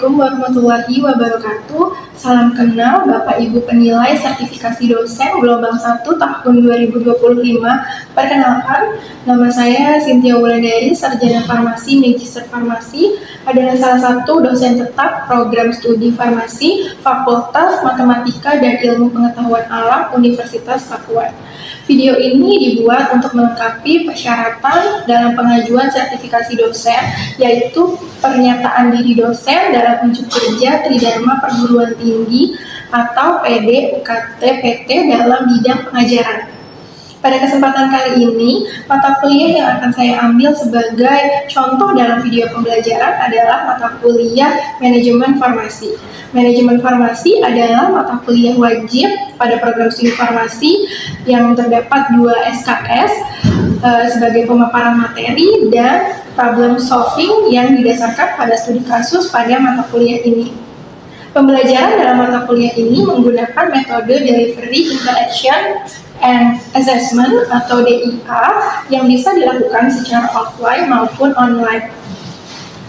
Assalamualaikum warahmatullahi wabarakatuh. Salam kenal Bapak Ibu penilai sertifikasi dosen gelombang 1 tahun 2025. Perkenalkan, nama saya Cynthia Wulandari, Sarjana Farmasi, Magister Farmasi, adalah salah satu dosen tetap program studi farmasi Fakultas Matematika dan Ilmu Pengetahuan Alam Universitas Papua. Video ini dibuat untuk melengkapi persyaratan dalam pengajuan sertifikasi dosen, yaitu pernyataan diri dosen dalam unjuk kerja Tridharma Perguruan Tinggi atau PD UKT PT dalam bidang pengajaran. Pada kesempatan kali ini, mata kuliah yang akan saya ambil sebagai contoh dalam video pembelajaran adalah mata kuliah Manajemen Farmasi. Manajemen Farmasi adalah mata kuliah wajib pada program studi farmasi yang terdapat 2 SKS sebagai pemaparan materi dan problem solving yang didasarkan pada studi kasus pada mata kuliah ini. Pembelajaran dalam mata kuliah ini menggunakan metode Delivery Interaction and Assessment atau DIA yang bisa dilakukan secara offline maupun online.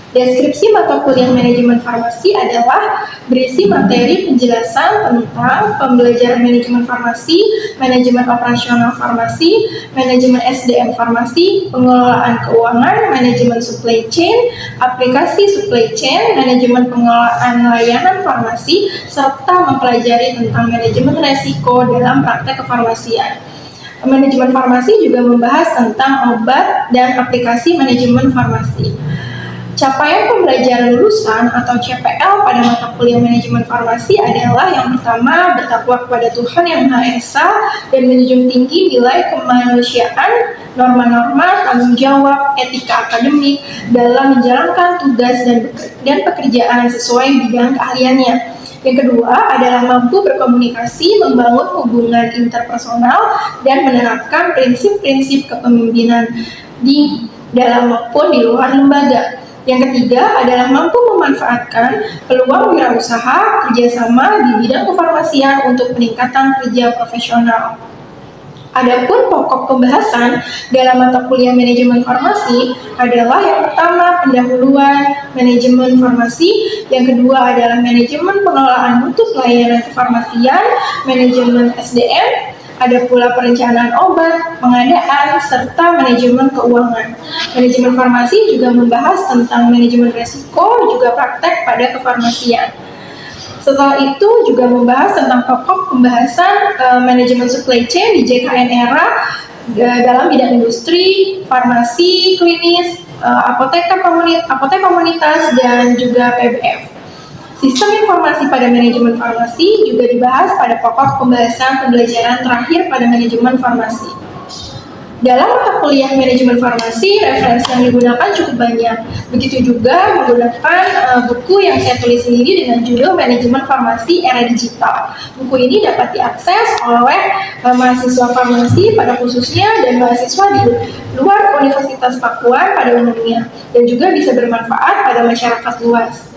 Deskripsi mata kuliah Manajemen Farmasi adalah berisi materi penjelasan tentang pembelajaran manajemen farmasi, manajemen operasional farmasi, manajemen SDM farmasi, pengelolaan keuangan, manajemen supply chain, aplikasi supply chain, manajemen pengelolaan layanan farmasi, serta mempelajari tentang manajemen resiko dalam praktek kefarmasian. Manajemen farmasi juga membahas tentang obat dan aplikasi manajemen farmasi. Capaian pembelajaran lulusan atau CPL pada mata kuliah Manajemen Farmasi adalah yang pertama, bertakwa kepada Tuhan Yang Maha Esa dan menjunjung tinggi nilai kemanusiaan, norma-norma, tanggung jawab, etika akademik dalam menjalankan tugas dan pekerjaan sesuai bidang keahliannya. Yang kedua adalah mampu berkomunikasi, membangun hubungan interpersonal, dan menerapkan prinsip-prinsip kepemimpinan di dalam maupun di luar lembaga. Yang ketiga adalah mampu memanfaatkan peluang wirausaha kerjasama di bidang kefarmasian untuk peningkatan kerja profesional. Adapun pokok pembahasan dalam mata kuliah Manajemen Farmasi adalah yang pertama pendahuluan manajemen farmasi, yang kedua adalah manajemen pengelolaan mutu pelayanan kefarmasian, manajemen SDM, ada pula perencanaan obat, pengadaan, serta manajemen keuangan. Manajemen farmasi juga membahas tentang manajemen resiko, juga praktek pada kefarmasian. Setelah itu juga membahas tentang pokok pembahasan manajemen supply chain di JKN era dalam bidang industri, farmasi, klinis, apotek komunitas, dan juga PBF. Sistem informasi pada manajemen farmasi juga dibahas pada pokok pembahasan pembelajaran terakhir pada manajemen farmasi. Dalam mata kuliah manajemen farmasi, referensi yang digunakan cukup banyak. Begitu juga menggunakan buku yang saya tulis sendiri dengan judul Manajemen Farmasi Era Digital. Buku ini dapat diakses oleh mahasiswa farmasi pada khususnya dan mahasiswa di luar Universitas Papua pada umumnya, dan juga bisa bermanfaat pada masyarakat luas.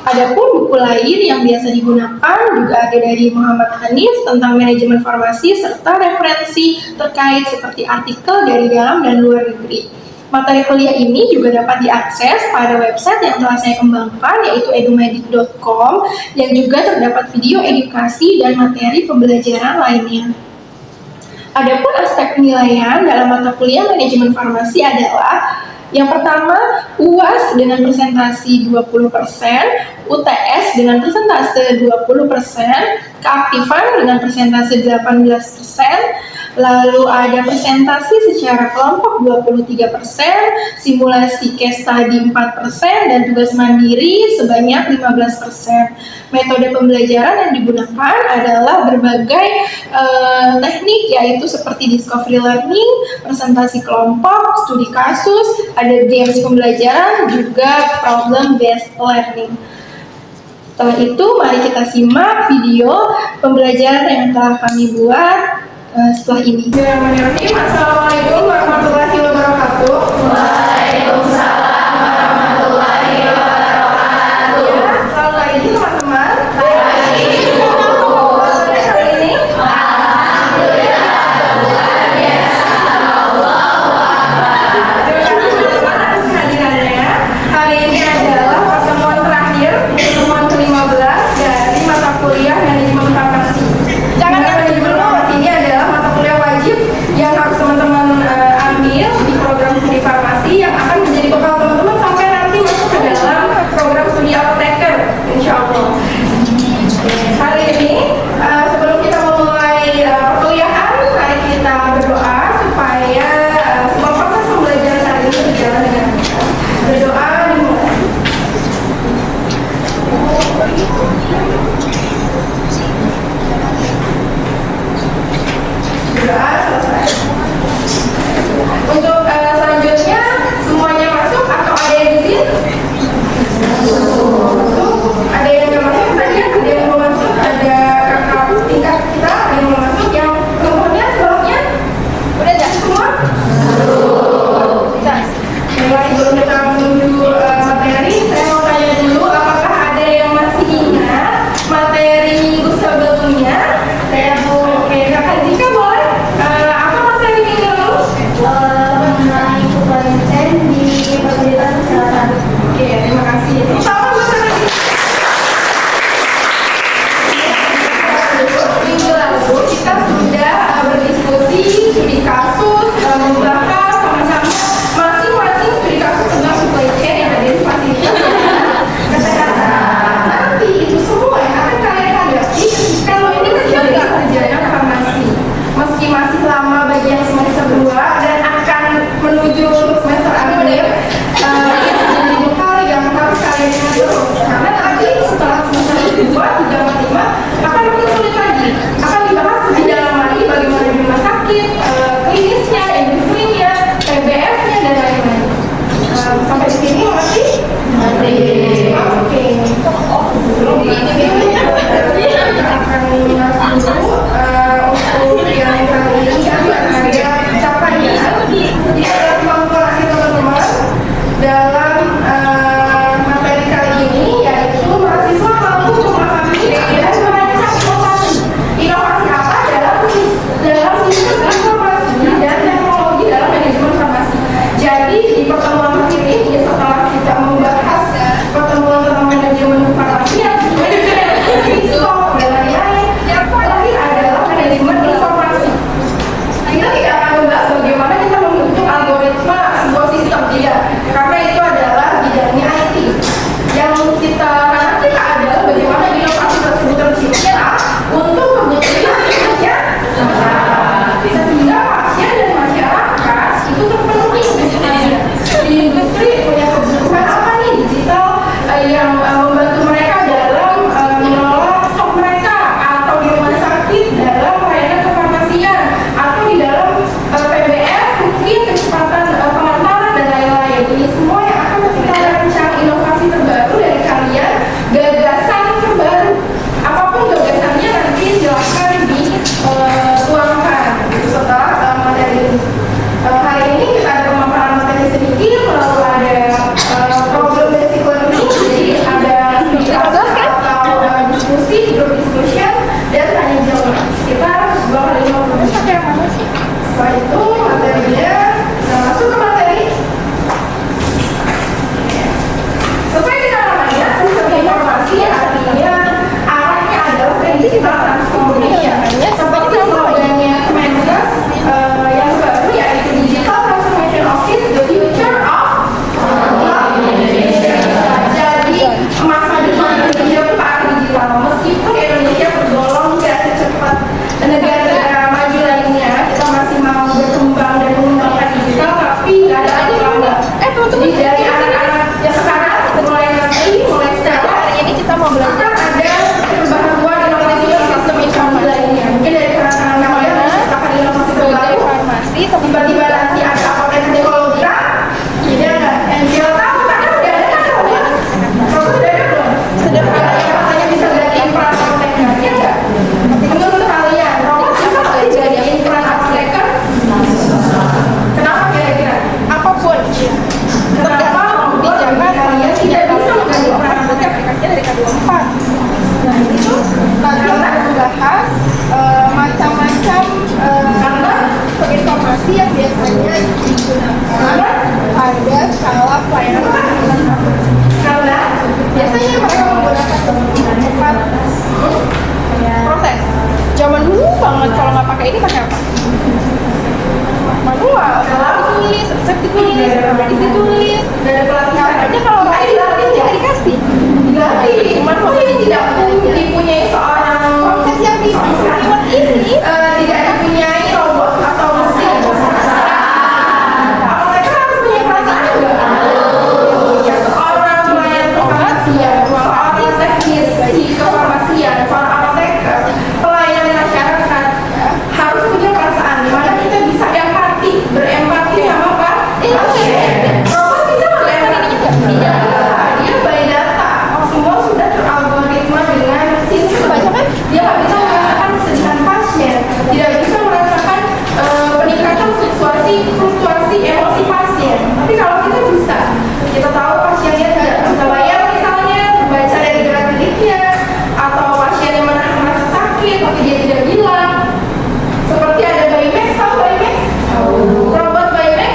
Adapun buku lain yang biasa digunakan juga ada dari Muhammad Hanif tentang manajemen farmasi serta referensi terkait seperti artikel dari dalam dan luar negeri. Materi kuliah ini juga dapat diakses pada website yang telah saya kembangkan, yaitu edumedic.com, yang juga terdapat video edukasi dan materi pembelajaran lainnya. Adapun aspek penilaian dalam mata kuliah manajemen farmasi adalah yang pertama, UAS dengan presentasi 20%, UTS dengan presentase 20%, keaktifan dengan presentase 18%, lalu ada presentasi secara kelompok 23%, simulasi case study 4%, dan tugas mandiri sebanyak 15%. Metode pembelajaran yang digunakan adalah berbagai teknik, yaitu seperti discovery learning, presentasi kelompok, studi kasus, ada games pembelajaran, juga problem based learning. Setelah itu, mari kita simak video pembelajaran yang telah kami buat setelah ini. Bismillahirrahmanirrahim. Assalamualaikum warahmatullahi wabarakatuh. Waalaikumsalam warahmatullahi wabarakatuh. Selamat pagi teman-teman. Pagi. Hari ini Alhamdulillah, luar biasa. Allahu Akbar. terima kasih teman-teman atas kehadirannya. Hari ini adalah pertemuan terakhir macam karena informasi yang biasanya digunakan pada skala pelayanan karena biasanya mereka menggunakan empat proses. Zaman dulu banget kalau nggak pakai ini pakai apa? Manual, ditulis, resep ditulis, isi tulis, dan pelatihan aja kalau nggak dikasih dilatih. Cuman waktu ini tidak dipunyai seorang proses yang dibuat ini tidak dipunyai robot atau mesin. Mereka harus punya perasaan juga. Ya, seorang pelayan kefarmasian, seorang teknis di kefarmasian, seorang apoteker, pelayan masyarakat harus punya perasaan. Dimana kita bisa berempati sama pasien. Robot bisa berempati juga? Tidak bisa. Dia by data. Semua sudah teralgoritma dengan sistem. Bahkan dia nggak bisa merasakan kesedihan pasien, tidak bisa merasakan peningkatan fluktuasi emosi pasien. Tapi kalau kita bisa, kita tahu pasiennya tidak bisa bayar misalnya, baca dari gerak-geriknya, atau pasien yang merasa sakit tapi dia tidak bilang. Seperti ada Baymax, tahu Baymax? Robot Baymax?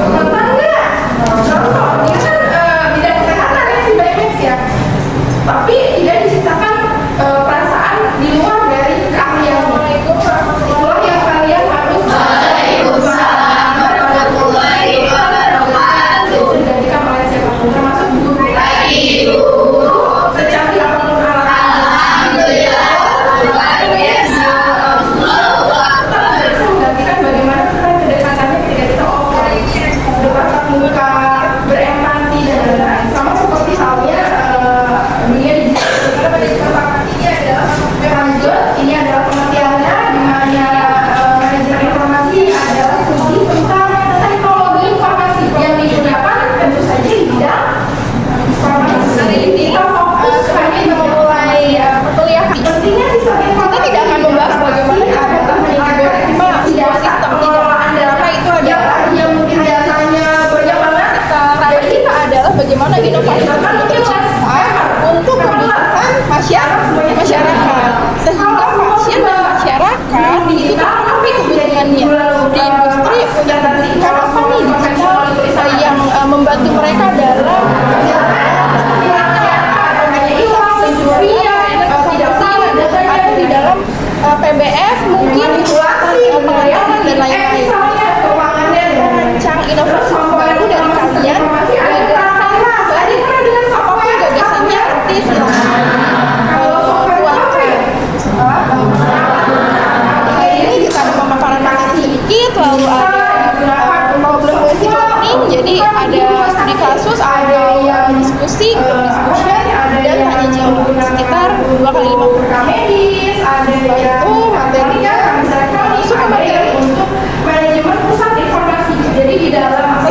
Nonton nggak? Nonton. Dia kan bidang kesehatan ya si Baymax ya. Tapi tidak diciptakan perasaan di luar dari keahliannya. Itulah yang kalian harus. Waalaikumsalam warahmatullahi wabarakatuh. Digantikan oleh siapapun, termasuk guru. Baik Ibu. Secanggih apapun alat. Alhamdulillah. Luar biasa. Bisa menggantikan bagaimana kita kedekatannya ketika kita offline, bertatap muka, berempati dan lain-lain. Sama seperti halnya dunia digital. Karena pada informasi ini adalah lanjut, ini adalah pengertiannya di mana manajemen informasi adalah studi tentang teknologi informasi yang digunakan tentu saja di bidang informasi. Hari ini kita fokus hanya memulai perkuliahan. Pentingnya sistem informasi. Kita tidak akan membahas bagaimana apakah mengalirkan sebuah sistem pengelolaan data itu adalah yang mungkin datanya banyak banget. Target kita adalah bagaimana inovasi tersebut tercipta untuk kebutuhan masyarakat, sehingga pasien dan masyarakat itu memenuhi kebutuhannya. Di industri punya kebutuhan apa nih digital yang membantu mereka dalam atau di dalam PBS mungkin pelayanan dan lain-lain. Merancang inovasi baru dari kalian, gagasan baru, apapun gagasannya nanti silahkan tuangkan. Ini kita ada pemaparan materi sedikit, lalu ada problem basic learning, jadi ada studi kasus, ada yang diskusi, grup discussion, dan hanya jawab sekitar 2x50 medis. Setelah itu materinya masuk ke materi untuk manajemen pusat informasi. Jadi di dalam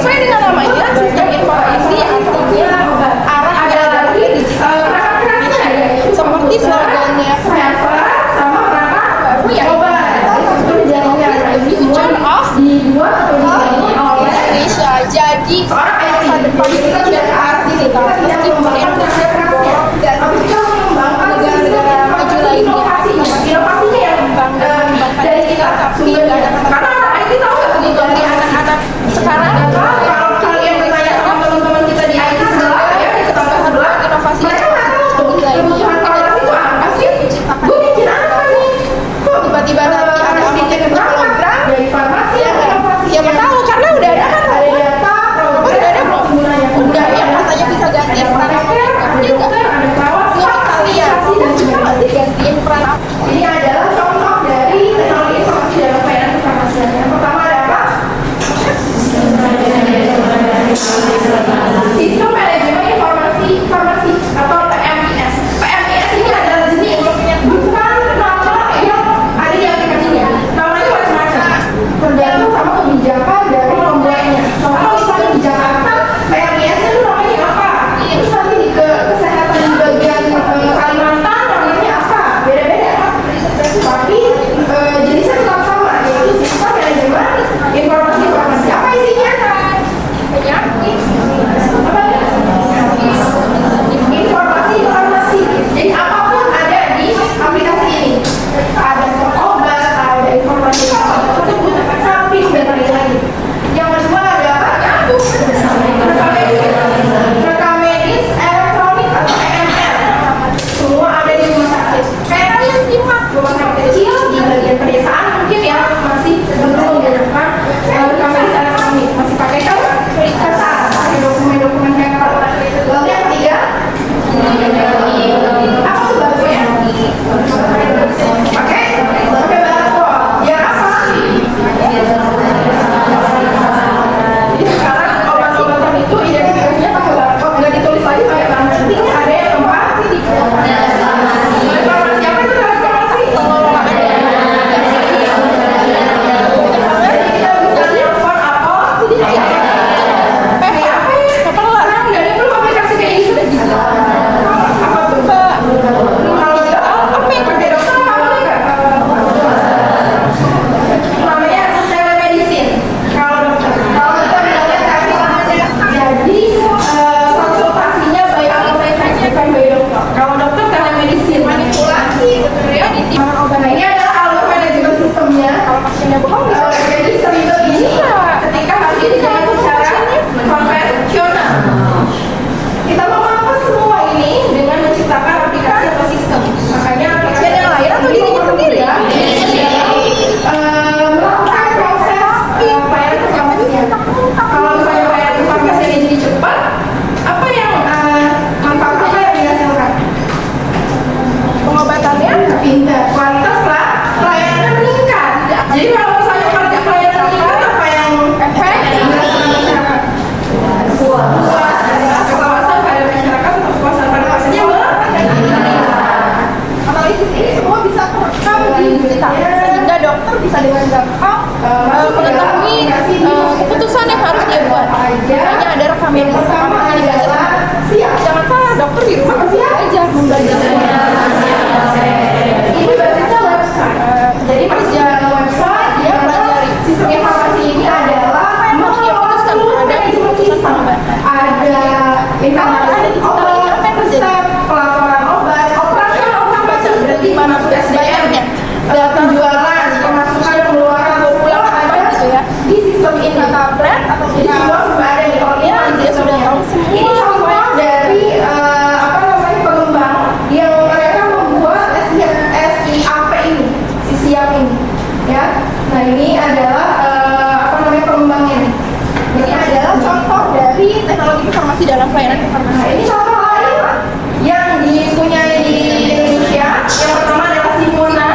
dengan gampang mengetahui keputusan yang harus dia buat. Misalnya ada rekaman pertama adalah jangan salah, dokter di rumah masih belajar membaca semua. Ini basisnya website. Jadi pas jalan ke website dia pelajari sistem informasi ini adalah memang dia putuskan ada keputusan pengobatan. Ada informasi resep, pelaporan obat, operasional obat berarti mana SDM-nya, data jualan, pemasukan, pengeluaran, pulang ada gitu ya. Di sistem ini tablet atau jadi semua sudah ada di online, dia sudah tahu semua. Ini contoh dari pengembang yang mereka membuat SIAP ini, si siap ini, ya. Nah ini adalah pengembangnya nih. Ini adalah contoh dari teknologi informasi dalam pelayanan informasi. Nah, ini contoh lain yang dipunyai di Indonesia. Yang pertama adalah Simona.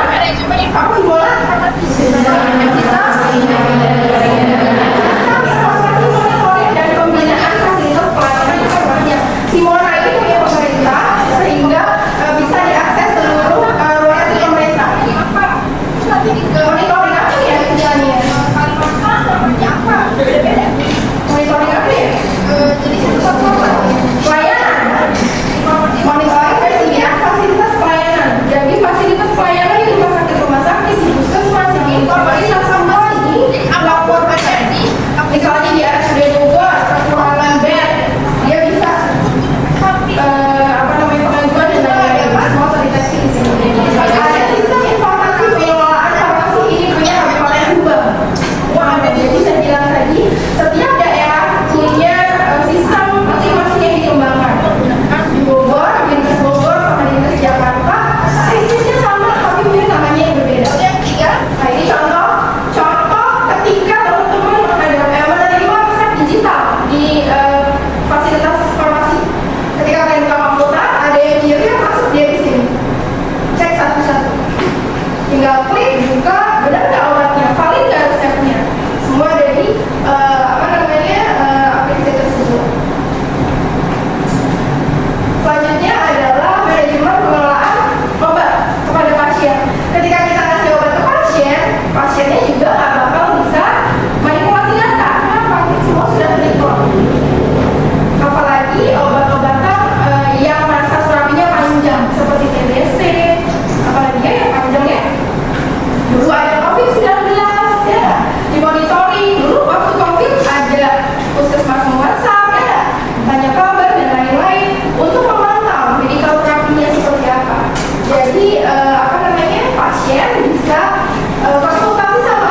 Apa Simona? Dan pembinaan fasilitas pelayanan informasi. Simona ini punya pemerintah sehingga bisa diakses seluruh royalti pemerintah. Monitoring apa ya tujuannya? Monitoring apa ya? Jadi pelayanan. Monitoring persediaan fasilitas pelayanan. Jadi fasilitas pelayanan di rumah sakit, di puskesmas, di informasi semua ini laporkan. Misalnya di RSUD Bogor, kekurangan bed, dia bisa pengajuan dan lain-lain. Semua terdeteksi di sini. Ada sistem informasi pengelolaan informasi ini punya Kabupaten Subang. Wah, jadi saya bilang tadi, setiap daerah punya sistem masing-masing yang dikembangkan. Di Bogor, Dinkes Bogor sama Dinkes Jakarta, sistemnya sama tapi punya namanya yang berbeda. Nah ini contoh ketika teman-teman menerima resep digital di fasilitas farmasi. Ketika kalian buka komputer, ada yang kirim masuk dia di sini. Cek satu-satu. Tinggal klik, buka, benar nggak obatnya, valid nggak resepnya. Semua ada di aplikasi tersebut. Selanjutnya adalah manajemen pengelolaan obat kepada pasien. Ketika kita kasih obat ke pasien, pasiennya juga nggak bakal bisa manipulasi data. Kenapa? Semua sudah terhitung. Apalagi obat-obatan yang masa terapinya panjang seperti TBC, apalagi yang panjangnya. Dulu ada COVID-19, ya, dimonitoring. Dulu waktu COVID ada puskesmas WhatsApp, ya, tanya kabar dan lain-lain untuk memantau medical terapinya seperti apa. Jadi pasien bisa konsultasi sama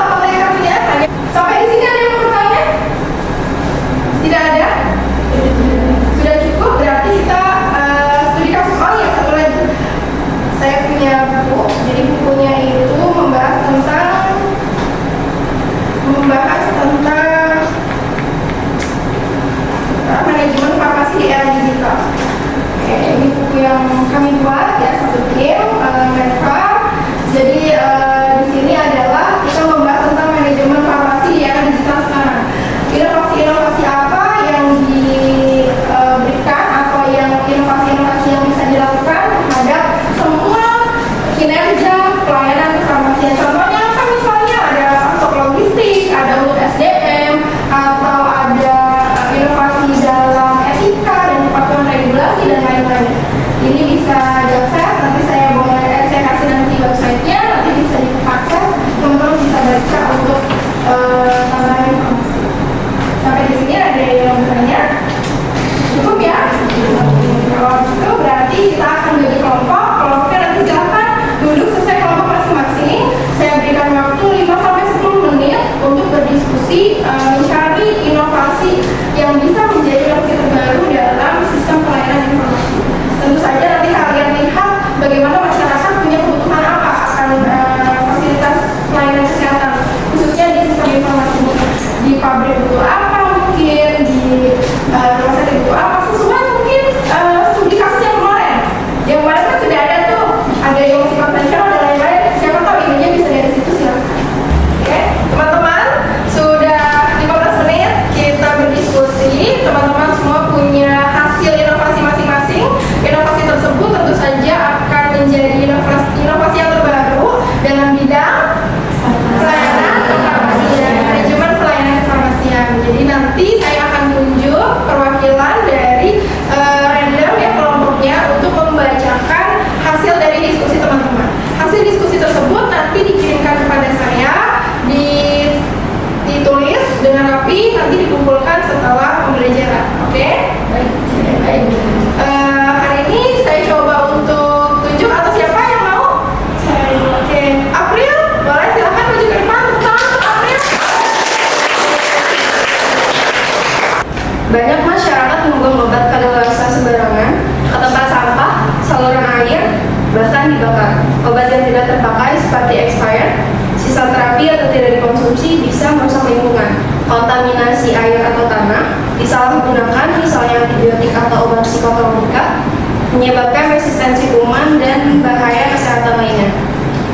bisa merusak lingkungan. Kontaminasi air atau tanah, disalahgunakan misalnya antibiotik atau obat psikotropika, menyebabkan resistensi kuman dan bahaya kesehatan lainnya.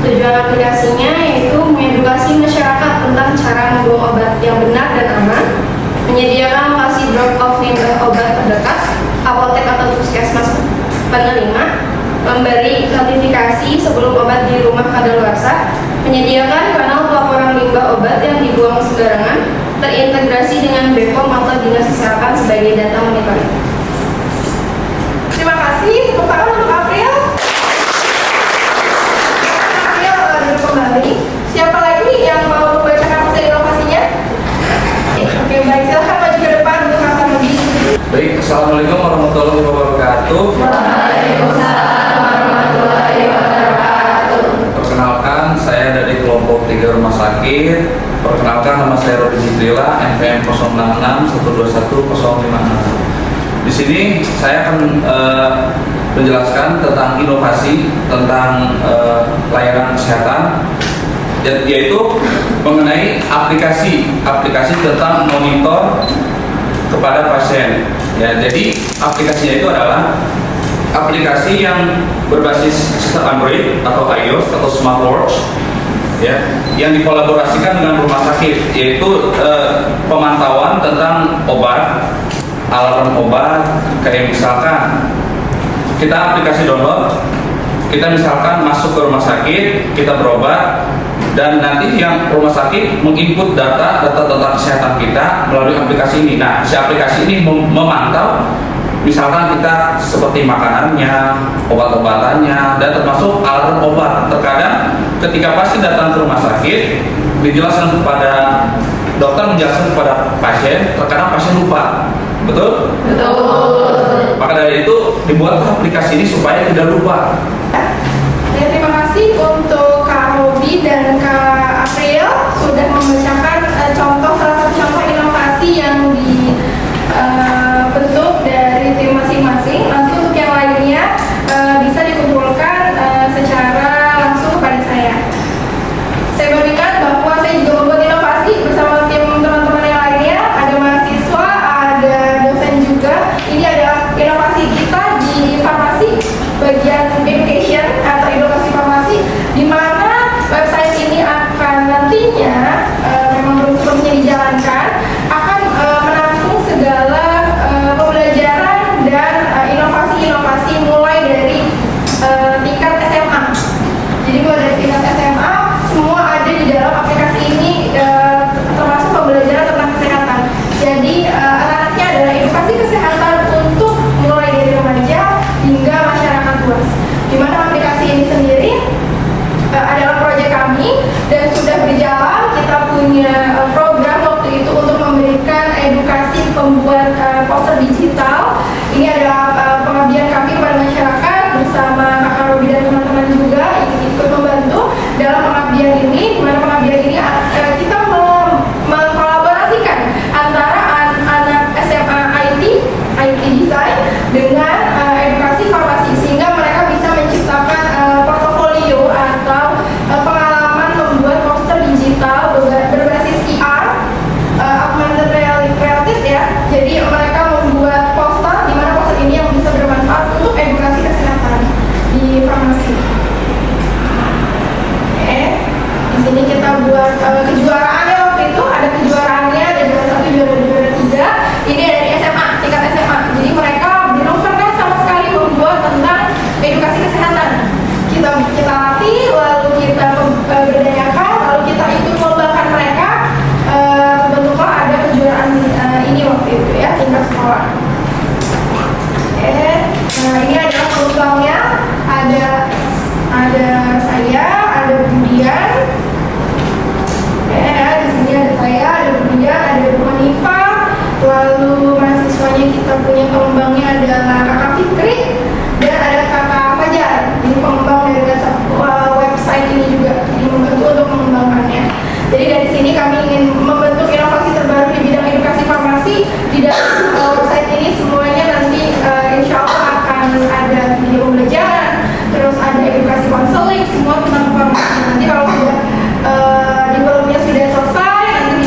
Tujuan aplikasinya yaitu mengedukasi masyarakat tentang cara membuang obat yang benar dan aman, menyediakan lokasi drop-off limbah obat terdekat, apotek atau puskesmas penerima, memberi notifikasi sebelum obat di rumah kadaluarsa, menyediakan kanal pelaporan limbah obat yang dibuang sembarangan, terintegrasi dengan BPOM atau Dinas Kesehatan sebagai data monitoring. Terima kasih, tepuk tangan untuk April. April duduk kembali. Siapa lagi yang mau membacakan hasil inovasinya? Oke, baik, silahkan maju ke depan untuk Kakak Robi. Baik, Assalamualaikum warahmatullahi wabarakatuh. Waalaikumsalam warahmatullahi wabarakatuh. Perkenalkan, saya dari kelompok 3 rumah sakit. Perkenalkan, nama saya Robi Jibrila, NPM 066121056. Di sini saya akan menjelaskan tentang inovasi tentang layanan kesehatan, yaitu mengenai aplikasi tentang monitor kepada pasien. Ya, jadi aplikasinya itu adalah aplikasi yang berbasis sistem Android atau iOS atau smartwatch, ya, yang dikolaborasikan dengan rumah sakit, yaitu pemantauan tentang obat, alarm obat, kayak misalkan kita aplikasi download, kita misalkan masuk ke rumah sakit, kita berobat, dan nanti yang rumah sakit menginput data tentang kesehatan kita melalui aplikasi ini. Nah, si aplikasi ini memantau misalkan kita seperti makanannya, obat-obatannya, dan termasuk alarm obat. Terkadang ketika pasien datang ke rumah sakit, dijelaskan kepada dokter, menjelaskan kepada pasien, terkadang pasien lupa. Betul? Betul. Maka dari itu dibuat aplikasi ini supaya tidak lupa. Ya, terima kasih untuk Kak Robi dan Kak April sudah membacakan salah satu contoh inovasi yang dibentuk dari tim masing-masing. Nanti untuk yang lainnya bisa dikumpulkan secara langsung kepada saya. Saya berikan bahwa saya juga membuat inovasi bersama tim teman-teman yang lainnya. Ada mahasiswa, ada dosen juga. Ini adalah inovasi kita di farmasi, bagian education atau edukasi farmasi, di mana website ini akan nantinya memang belum sepenuhnya dijalankan, akan menampung segala pembelajaran dan inovasi-inovasi mulai dari tingkat SMA. Jadi mulai dari tingkat SMA semua ada di dalam aplikasi ini, termasuk pembelajaran tentang kesehatan. Jadi anak-anaknya adalah edukasi kesehatan untuk mulai dari remaja hingga masyarakat luas. Di mana aplikasi ini sendiri adalah proyek kami dan sudah berjalan. Kita punya program waktu itu untuk memberikan edukasi pembuat poster digital. Ini adalah pengabdian kami kepada masyarakat bersama Kakak Robi dan teman-teman juga ikut membantu dalam pengabdian ini. Di mana pengabdian ini kita mengkolaborasikan antara anak SMA IT Design dengan edukasi farmasi, sehingga mereka bisa menciptakan portofolio atau pengalaman membuat poster digital berbasis IR, augmented reality ya. Jadi mereka membuat poster di mana poster ini yang bisa bermanfaat untuk edukasi kesehatan di farmasi. Di sini kita buat kejuaraannya waktu itu, ada kejuaraannya, ada juara 1, juara 2, juara 3. Ini dari SMA, tingkat SMA. Jadi mereka belum pernah sama sekali membuat tentang edukasi kesehatan. Kita latih, lalu kita berdayakan, lalu kita ikut lombakan mereka. Bentuklah ada kejuaraan ini waktu itu ya, tingkat sekolah. Nah, ini adalah peluangnya. Ada saya, ada Budian. Di sini ada saya, ada Budian, ada Bu Hanifa. Lalu mahasiswanya kita punya pengembangnya adalah Kakak Fikri dan ada Kakak Fajar. Ini pengembang dari website ini juga, ini membantu untuk mengembangkannya. Jadi dari sini kami ingin membentuk inovasi terbaru di bidang edukasi farmasi. Di dalam website ini semuanya nanti insya Allah akan ada video pembelajaran, terus ada edukasi konseling, semua tentang farmasi. Nanti kalau sudah developnya sudah selesai, nanti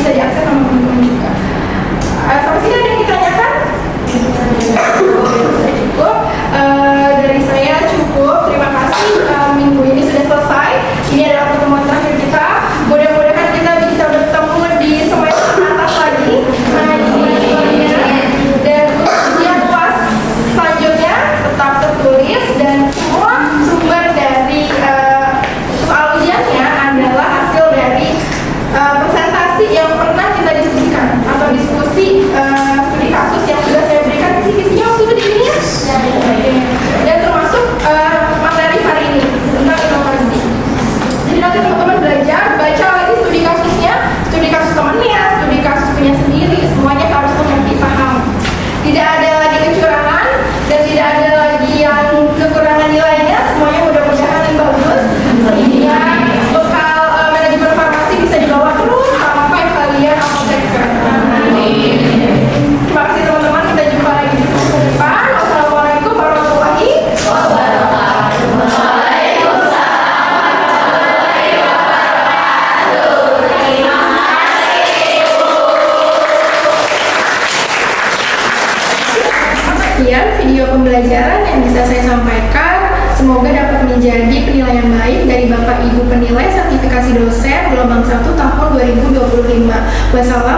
sekian video pembelajaran yang bisa saya sampaikan. Semoga dapat menjadi penilaian baik dari Bapak Ibu penilai sertifikasi dosen gelombang 1 tahun 2025. Wassalamualaikum